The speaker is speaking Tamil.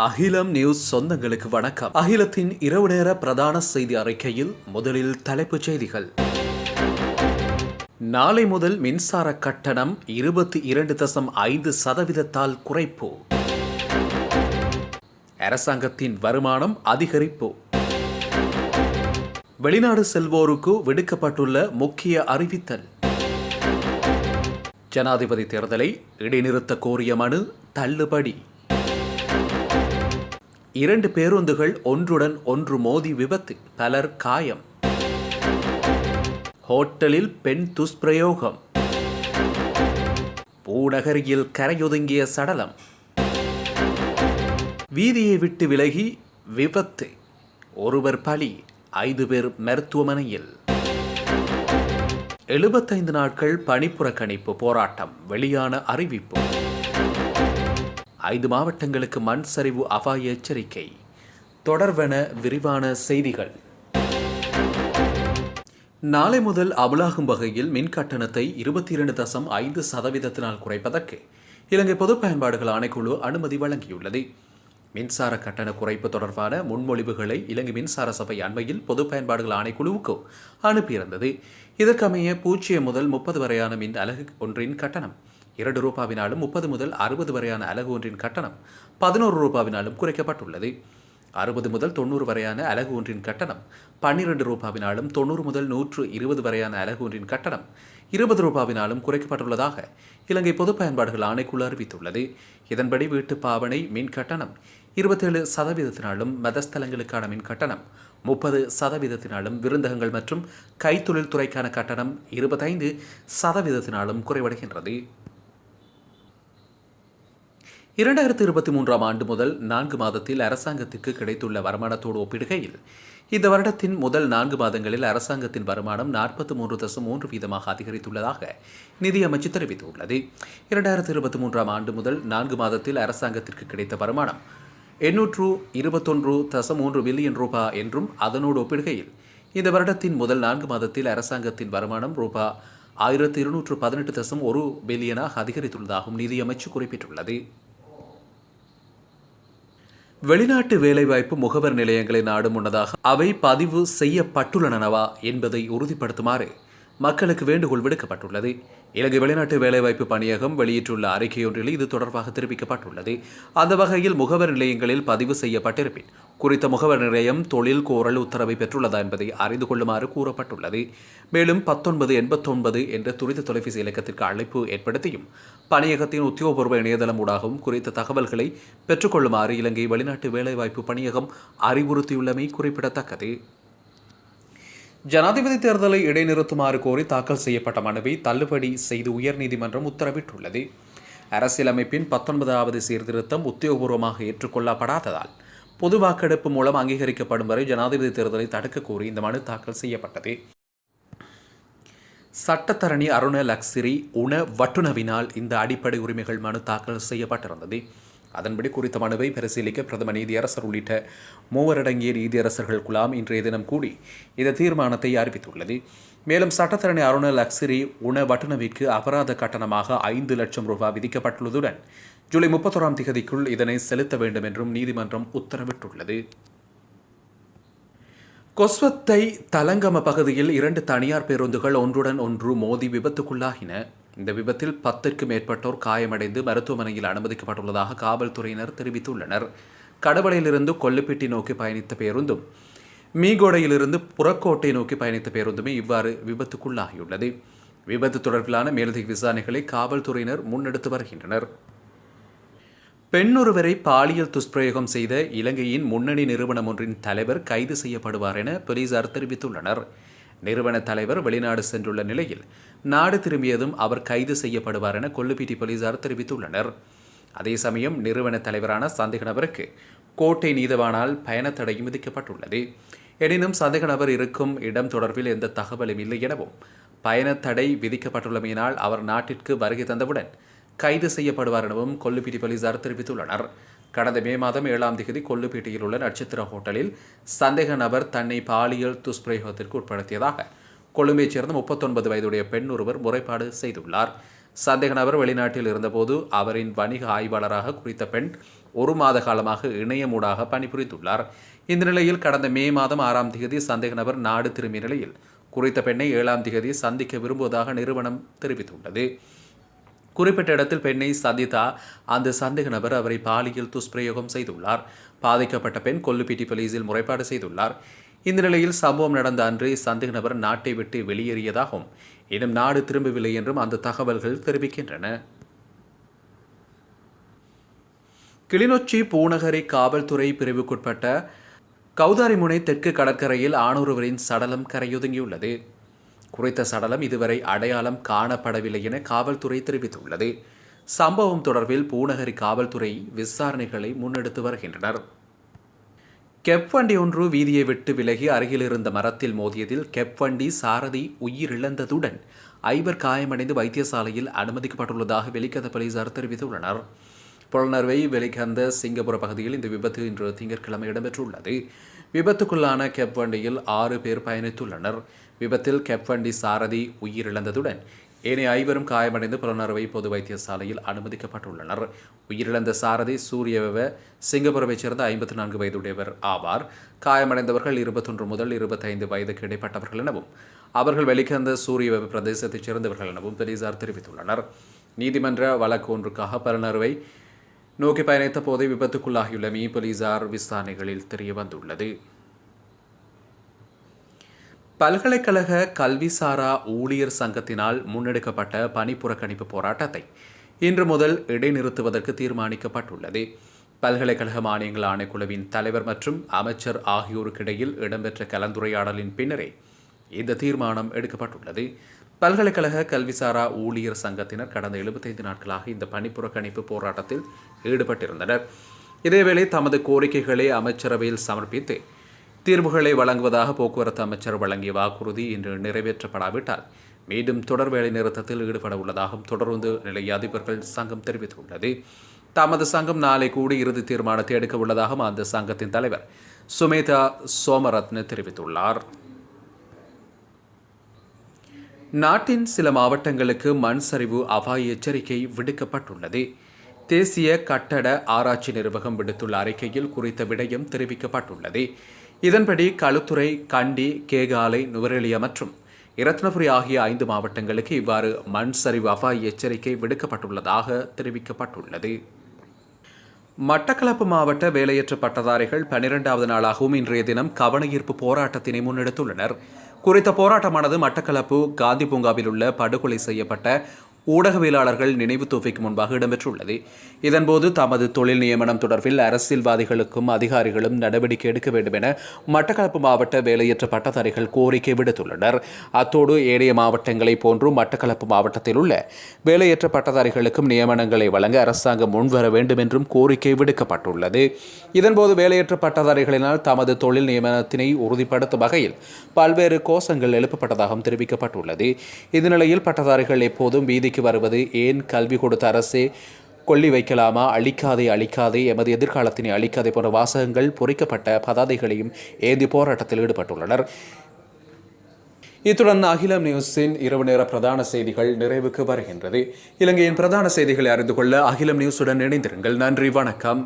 அகிலம் நியூஸ் சொந்தங்களுக்கு வணக்கம். அகிலத்தின் இரவு நேர பிரதான செய்தி அறிக்கையில் முதலில் தலைப்புச் செய்திகள். நாளை முதல் மின்சார கட்டணம் 22.5% குறைப்பு. அரசாங்கத்தின் வருமானம் அதிகரிப்பு. வெளிநாடு செல்வோருக்கு விடுக்கப்பட்டுள்ள முக்கிய அறிவித்தல். ஜனாதிபதி தேர்தலை இடைநிறுத்த கோரிய மனு தள்ளுபடி. 2 பேருந்துகள் ஒன்றுடன் ஒன்று மோதி விபத்து, பலர் காயம். ஹோட்டலில் பெண் துஷ்பிரயோகம். பூநகரியில் கரையொதுங்கிய சடலம். வீதியை விட்டு விலகி விபத்து, ஒருவர் பலி, 5 பேர் மருத்துவமனையில். 75 நாட்கள் பணிப்புறக்கணிப்பு போராட்டம், வெளியான அறிவிப்பு. 5 மாவட்டங்களுக்கு மண் சரிவு அபாய எச்சரிக்கை. தொடர்வன விரிவான செய்திகள். நாளை முதல் அமலாகும் வகையில் மின் கட்டணத்தை 22.5% குறைப்பதற்கு இலங்கை பொது பயன்பாடுகள் ஆணைக்குழு அனுமதி வழங்கியுள்ளது. மின்சார கட்டண குறைப்பு தொடர்பான முன்மொழிவுகளை இலங்கை மின்சார சபை அண்மையில் பொது பயன்பாடுகள் ஆணைக்குழுவுக்கு அனுப்பியிருந்தது. இதற்கமைய 0 முதல் 30 வரையான மின் அலகு ஒன்றின் கட்டணம் ரூபாவினாலும் 30 முதல் 60 வரையான அலகு ஒன்றின் கட்டணம் ரூபாவினாலும் குறைக்கப்பட்டுள்ளது. 60 முதல் 90 வரையான அலகு ஒன்றின் கட்டணம் ரூபாவினாலும் 90 முதல் 120 வரையான அலகு ஒன்றின் கட்டணம் ரூபாவினாலும் குறைக்கப்பட்டுள்ளதாக இலங்கை பொது பயன்பாடுகள் ஆணைக்குழு அறிவித்துள்ளது. இதன்படி வீட்டு பாவனை மின் கட்டணம் 27%, மதஸ்தலங்களுக்கான மின் கட்டணம் 30%, விருந்தகங்கள் மற்றும் கைத்தொழில் துறைக்கான கட்டணம் 25% குறைவடைகின்றது. 2023 ஆண்டு முதல் 4 மாதத்தில் அரசாங்கத்திற்கு கிடைத்துள்ள வருமானத்தோடு ஒப்பிடுகையில் இந்த வருடத்தின் முதல் 4 மாதங்களில் அரசாங்கத்தின் வருமானம் 43.3% அதிகரித்துள்ளதாக நிதியமைச்சு தெரிவித்துள்ளது. 2023 ஆண்டு முதல் 4 மாதத்தில் அரசாங்கத்திற்கு கிடைத்த வருமானம் 821.3 பில்லியன் ரூபாய் என்றும், அதனோடு ஒப்பிடுகையில் இந்த வருடத்தின் முதல் 4 மாதத்தில் அரசாங்கத்தின் வருமானம் ரூபாய் 1218.1 பில்லியனாக அதிகரித்துள்ளதாகவும் நிதியமைச்சு குறிப்பிட்டுள்ளது. வெளிநாட்டு வேலைவாய்ப்பு முகவர் நிலையங்களை நாடும் முன்னதாக அவை பதிவு செய்யப்பட்டுள்ளனவா என்பதை உறுதிப்படுத்துமாறு மக்களுக்கு வேண்டுகோள் விடுக்கப்பட்டுள்ளது. இலங்கை வெளிநாட்டு வேலைவாய்ப்பு பணியகம் வெளியிட்டுள்ள அறிக்கையொன்றில் இது தொடர்பாக தெரிவிக்கப்பட்டுள்ளது. அந்த வகையில் முகவர் நிலையங்களில் பதிவு செய்யப்பட்டிருப்பின் குறித்த முகவர் நிலையம் தொழில் கோரல் உத்தரவை பெற்றுள்ளதா என்பதை அறிந்து கொள்ளுமாறு கூறப்பட்டுள்ளது. மேலும் 1989 என்ற துரித தொலைபேசி இலக்கத்திற்கு அழைப்பு ஏற்படுத்தியும் பணியகத்தின் உத்தியோகபூர்வ இணையதளம் ஊடாகவும் குறித்த தகவல்களை பெற்றுக்கொள்ளுமாறு இலங்கை வெளிநாட்டு வேலைவாய்ப்பு பணியகம் அறிவுறுத்தியுள்ளமை குறிப்பிடத்தக்கது. ஜனாதிபதி தேர்தலை இடைநிறுத்துமாறு கோரி தாக்கல் செய்யப்பட்ட மனுவை தள்ளுபடி செய்து உயர்நீதிமன்றம் உத்தரவிட்டுள்ளது. அரசியலமைப்பின் 19வது சீர்திருத்தம் உத்தியோகபூர்வமாக ஏற்றுக்கொள்ளப்படாததால் பொது வாக்கெடுப்பு மூலம் அங்கீகரிக்கப்படும் வரை ஜனாதிபதி தேர்தலை தடுக்க கோரி இந்த மனு தாக்கல் செய்யப்பட்டது. சட்டத்தரணி அருண லக்ஸிரி உண வட்டுனவினால் இந்த அடிப்படை உரிமைகள் மனு தாக்கல் செய்யப்பட்டிருந்தது. அதன்படி குறித்த மனுவை பரிசீலிக்க பிரதம நீதியரசர் உள்ளிட்ட 3 அடங்கிய நீதியரசர்கள் குழாம் இன்றைய தினம் கூடி இந்த தீர்மானத்தை அறிவித்துள்ளது. மேலும் சட்டத்தரணி அருண லக்ஸிரி உண வட்டுனவிற்கு அபராத கட்டணமாக 5 லட்சம் ரூபாய் விதிக்கப்பட்டுள்ளதுடன் ஜூலை 31ஆம் தேதிக்குள் இதனை செலுத்த வேண்டும் என்றும் நீதிமன்றம் உத்தரவிட்டுள்ளது. கொஸ்வத்தை தலங்கம பகுதியில் 2 தனியார் பேருந்துகள் ஒன்றுடன் ஒன்று மோதி விபத்துக்குள்ளாகின. இந்த விபத்தில் 10க்கும் மேற்பட்டோர் காயமடைந்து மருத்துவமனையில் அனுமதிக்கப்பட்டுள்ளதாக காவல்துறையினர் தெரிவித்துள்ளனர். கடவளையிலிருந்து கொல்லுப்பிட்டி நோக்கி பயணித்த பேருந்தும் மீகோடையிலிருந்து புறக்கோட்டை நோக்கி பயணித்த பேருந்துமே இவ்வாறு விபத்துக்குள்ளாகியுள்ளது. விபத்து தொடர்பிலான மேலதிக விசாரணைகளை காவல்துறையினர் முன்னெடுத்து வருகின்றனர். பெண்ணொருவரை பாலியல் துஷ்பிரயோகம் செய்த இலங்கையின் முன்னணி நிறுவனம் ஒன்றின் தலைவர் கைது செய்யப்படுவார் என போலீசார் தெரிவித்துள்ளனர். நிறுவன தலைவர் வெளிநாடு சென்றுள்ள நிலையில் நாடு திரும்பியதும் அவர் கைது செய்யப்படுவார் என கொல்லுப்பிட்டி போலீசார் தெரிவித்துள்ளனர். அதே சமயம் நிறுவன தலைவரான சந்தேக நபருக்கு கோட்டை நீதவானால் பயணத்தடையும் விதிக்கப்பட்டுள்ளது. எனினும் சந்தேக நபர் இருக்கும் இடம் தொடர்பில் எந்த தகவலும் இல்லை எனவும் பயணத்தடை விதிக்கப்பட்டுள்ளமையினால் அவர் நாட்டிற்கு வருகை தந்தவுடன் கைது செய்யப்படுவார் எனவும் கொல்லுப்பிட்டி போலீசார் தெரிவித்துள்ளனர். கடந்த மே மாதம் 7ஆம் தேதி கொல்லுப்பேட்டையில் உள்ள நட்சத்திர ஹோட்டலில் சந்தேக நபர் தன்னை பாலியல் துஷ்பிரயோகத்திற்கு உட்படுத்தியதாக கொழும்பைச் சேர்ந்த 39 வயதுடைய பெண் ஒருவர் முறைப்பாடு செய்துள்ளார். சந்தேக நபர் வெளிநாட்டில் இருந்தபோது அவரின் வணிக ஆய்வாளராக குறித்த பெண் 1 மாத காலமாக இணையமூடாக பணிபுரிந்துள்ளார். இந்த நிலையில் கடந்த மே மாதம் 6ஆம் தேதி சந்தேக நபர் நாடு திரும்பிய நிலையில் குறித்த பெண்ணை 7ஆம் தேதி சந்திக்க விரும்புவதாக நிறுவனம் தெரிவித்துள்ளது. குறிப்பிட்ட இடத்தில் பெண்ணை சந்தித்த அந்த சந்தேக நபர் அவரை பாலியல் துஷ்பிரயோகம் செய்துள்ளார். பாதிக்கப்பட்ட பெண் கொல்லுப்பிட்டி போலீசில் முறைப்பாடு செய்துள்ளார். இந்த நிலையில் சம்பவம் நடந்த அன்று சந்தேக நபர் நாட்டை விட்டு வெளியேறியதாகவும் இன்னும் நாடு திரும்பவில்லை என்றும் அந்த தகவல்கள் தெரிவிக்கின்றன. கிளிநொச்சி பூநகரி காவல்துறை பிரிவுக்குட்பட்ட கௌதாரிமுனை தெற்கு கடற்கரையில் ஆணொருவரின் சடலம் கரையொதுங்கியுள்ளது. குறித்த சடலம் இதுவரை அடையாளம் காணப்படவில்லை என காவல்துறை தெரிவித்துள்ளது. சம்பவம் தொடர்பில் பூநகரி காவல்துறை விசாரணைகளை முன்னெடுத்து வருகின்றனர். கெப் வண்டி ஒன்று வீதியை விட்டு விலகி அருகில் இருந்த மரத்தில் மோதியதில் கெப் வண்டி சாரதி உயிரிழந்ததுடன் 5 காயமடைந்து வைத்தியசாலையில் அனுமதிக்கப்பட்டுள்ளதாக வெலிகந்த போலீசார் தெரிவித்துள்ளனர். புலனறுவை வெலிகந்த சிங்கப்புர பகுதியில் இந்த விபத்து இன்று திங்கட்கிழமை இடம்பெற்றுள்ளது. விபத்துக்குள்ளான கெப் வண்டியில் 6 பேர் பயணித்துள்ளனர். விபத்தில் கெப் வண்டி சாரதி உயிரிழந்ததுடன் ஏனைய 5 காயமடைந்து புலனறுவை பொது வைத்தியசாலையில் அனுமதிக்கப்பட்டுள்ளனர். உயிரிழந்த சாரதி சூரியவ சிங்கப்புரவைச் சேர்ந்த 54 வயதுடையவர் ஆவார். காயமடைந்தவர்கள் 21 முதல் 25 வயதுக்கு இடைப்பட்டவர்கள் எனவும் அவர்கள் வெலிகந்த சூரியவ பிரதேசத்தைச் சேர்ந்தவர்கள் எனவும் போலீசார் தெரிவித்துள்ளனர். நீதிமன்ற வழக்கு ஒன்றுக்காக புலனறுவை நோக்கி பயணித்த போதே விபத்துக்குள்ளாகியுள்ளமை போலீசார் விசாரணைகளில் தெரியவந்துள்ளது. பல்கலைக்கழக கல்விசாரா ஊழியர் சங்கத்தினால் முன்னெடுக்கப்பட்ட பணிப்புறக்கணிப்பு போராட்டத்தை இன்று முதல் இடைநிறுத்துவதற்கு தீர்மானிக்கப்பட்டுள்ளது. பல்கலைக்கழக மானியங்கள் ஆணைக்குழுவின் தலைவர் மற்றும் அமைச்சர் ஆகியோருக்கிடையில் இடம்பெற்ற கலந்துரையாடலின் பின்னரே இந்த தீர்மானம் எடுக்கப்பட்டுள்ளது. பல்கலைக்கழக கல்விசாரா ஊழியர் சங்கத்தினர் கடந்த 75 நாட்களாக இந்த பணிப்புறக்கணிப்பு போராட்டத்தில் ஈடுபட்டிருந்தனர். இதேவேளை தமது கோரிக்கைகளை அமைச்சரவையில் சமர்ப்பித்து தீர்வுகளை வழங்குவதாக போக்குவரத்து அமைச்சர் வழங்கிய வாக்குறுதி இன்று நிறைவேற்றப்படாவிட்டால் மீண்டும் தொடர் வேலை நிறுத்தத்தில் ஈடுபட உள்ளதாகவும் தொடர்ந்து நிலைய அதிபர்கள் சங்கம் தெரிவித்துள்ளது. தமது சங்கம் நாளை கூடி இறுதி தீர்மானத்தை எடுக்க உள்ளதாகவும் அந்த சங்கத்தின் தலைவர் சுமேதா சோமரத்ன தெரிவித்துள்ளார். நாட்டின் சில மாவட்டங்களுக்கு மண் சரிவு அபாய எச்சரிக்கை விடுக்கப்பட்டுள்ளது. தேசிய கட்டட ஆராய்ச்சி நிறுவனம் விடுத்துள்ள அறிக்கையில் குறித்த விடயம் தெரிவிக்கப்பட்டுள்ளது. இதன்படி களுத்துறை, கண்டி, கேகாலை, நுவரெலியா மற்றும் இரத்னபுரி ஆகிய 5 மாவட்டங்களுக்கு இவ்வாறு மண் சரிவு அபாய எச்சரிக்கை விடுக்கப்பட்டுள்ளதாக தெரிவிக்கப்பட்டுள்ளது. மட்டக்களப்பு மாவட்ட வேலையற்ற பட்டதாரிகள் 12வது நாளாகவும் இன்றைய தினம் கவனஈர்ப்பு போராட்டத்தினை முன்னெடுத்துள்ளனர். குறித்த போராட்டமானது மட்டக்களப்பு காந்தி பூங்காவில் உள்ள படுகொலை செய்யப்பட்ட ஊடகவியலாளர்கள் நினைவு தூவிக்கு முன்பாக இடம்பெற்றுள்ளது. இதன்போது தமது தொழில் நியமனம் தொடர்பில் அரசியல்வாதிகளுக்கும் அதிகாரிகளும் நடவடிக்கை எடுக்க வேண்டும் என மட்டக்களப்பு மாவட்ட வேலையற்ற பட்டதாரிகள் கோரிக்கை விடுத்துள்ளனர். அத்தோடு ஏனைய மாவட்டங்களைப் போன்று மட்டக்களப்பு மாவட்டத்தில் உள்ள வேலையற்ற பட்டதாரிகளுக்கும் நியமனங்களை வழங்க அரசாங்கம் முன்வர வேண்டும் என்றும் கோரிக்கை விடுக்கப்பட்டுள்ளது. இதன்போது வேலையற்ற பட்டதாரிகளினால் தமது தொழில் நியமனத்தினை உறுதிப்படுத்தும் வகையில் பல்வேறு கோஷங்கள் எழுப்பப்பட்டதாகவும் தெரிவிக்கப்பட்டுள்ளது. இந்நிலையில் பட்டதாரிகள் எப்போதும் வீதி வருவது ஏன், கல்வி கொடுத்த அரசே கொல்லி வைக்கலாமா, அழிக்காதே அழிக்காதே, எமது எதிர்காலத்தினை அழிக்காதே போன்ற வாசகங்கள் பொறிக்கப்பட்ட பதாதைகளையும் ஏந்தி போராட்டத்தில் ஈடுபட்டுள்ளனர். இத்துடன் அகிலம் நியூஸின் இரவு நேர பிரதான செய்திகள் நிறைவுக்கு வருகின்றது. இலங்கையின் பிரதான செய்திகளை அறிந்து கொள்ள அகிலம் நியூஸுடன் இணைந்திருங்கள். நன்றி, வணக்கம்.